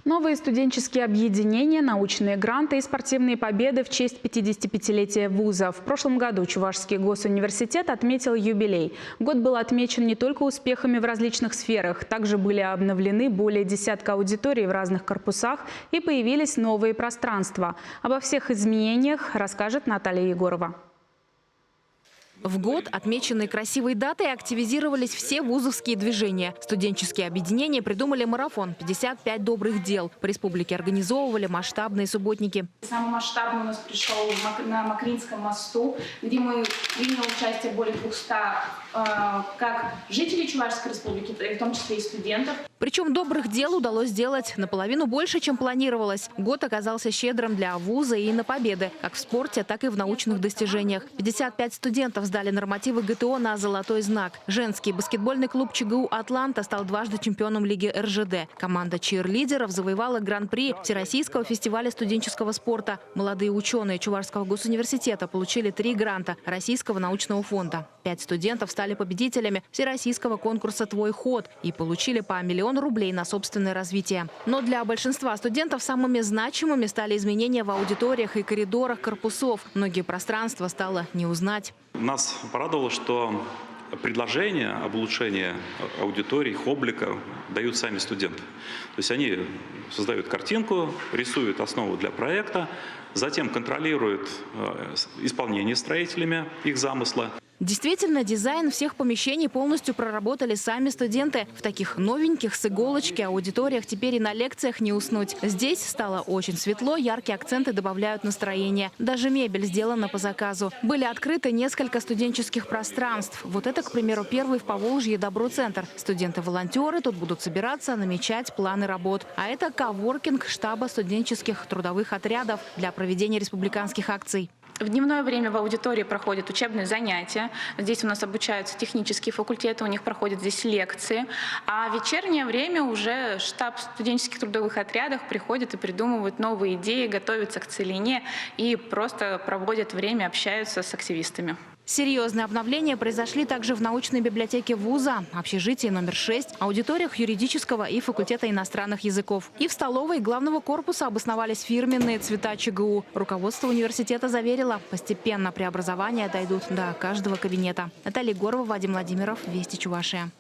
Новые студенческие объединения, научные гранты и спортивные победы в честь 55-летия вуза. В прошлом году Чувашский госуниверситет отметил юбилей. Год был отмечен не только успехами в различных сферах. Также были обновлены более десятка аудиторий в разных корпусах и появились новые пространства. Обо всех изменениях расскажет Наталья Егорова. В год, отмеченный красивой датой, активизировались все вузовские движения. Студенческие объединения придумали марафон «55 добрых дел». По республике организовывали масштабные субботники. Самый масштабный у нас пришел на Макринском мосту, где мы приняли участие более 200 как жителей Чувашской республики, в том числе и студентов. Причем добрых дел удалось сделать наполовину больше, чем планировалось. Год оказался щедрым для вуза и на победы, как в спорте, так и в научных достижениях. 55 студентов сдали нормативы ГТО на золотой знак. Женский баскетбольный клуб ЧГУ «Атланта» стал дважды чемпионом лиги РЖД. Команда чирлидеров завоевала гран-при Всероссийского фестиваля студенческого спорта. Молодые ученые Чувашского госуниверситета получили 3 гранта Российского научного фонда. 5 студентов стали победителями Всероссийского конкурса «Твой ход» и получили по 1 миллион рублей на собственное развитие. Но для большинства студентов самыми значимыми стали изменения в аудиториях и коридорах корпусов. Многие пространства стало не узнать. Нас порадовало, что предложения об улучшении аудитории, их облика дают сами студенты. То есть они создают картинку, рисуют основу для проекта, затем контролируют исполнение строителями их замысла. Действительно, дизайн всех помещений полностью проработали сами студенты. В таких новеньких с иголочки аудиториях теперь и на лекциях не уснуть. Здесь стало очень светло, яркие акценты добавляют настроение. Даже мебель сделана по заказу. Были открыты несколько студенческих пространств. Вот это, к примеру, первый в Поволжье Добро-центр. Студенты-волонтеры тут будут собираться, намечать планы работ. А это коворкинг штаба студенческих трудовых отрядов для проведения республиканских акций. В дневное время в аудитории проходят учебные занятия. Здесь у нас обучаются технические факультеты, у них проходят здесь лекции. А в вечернее время уже штаб студенческих трудовых отрядов приходит и придумывают новые идеи, готовятся к целине и просто проводят время, общаются с активистами. Серьезные обновления произошли также в научной библиотеке вуза, общежитии номер 6, аудиториях юридического и факультета иностранных языков. И в столовой главного корпуса обосновались фирменные цвета ЧГУ. Руководство университета заверило, постепенно преобразования дойдут до каждого кабинета. Наталья Егорова, Вадим Владимиров, Вести Чувашия.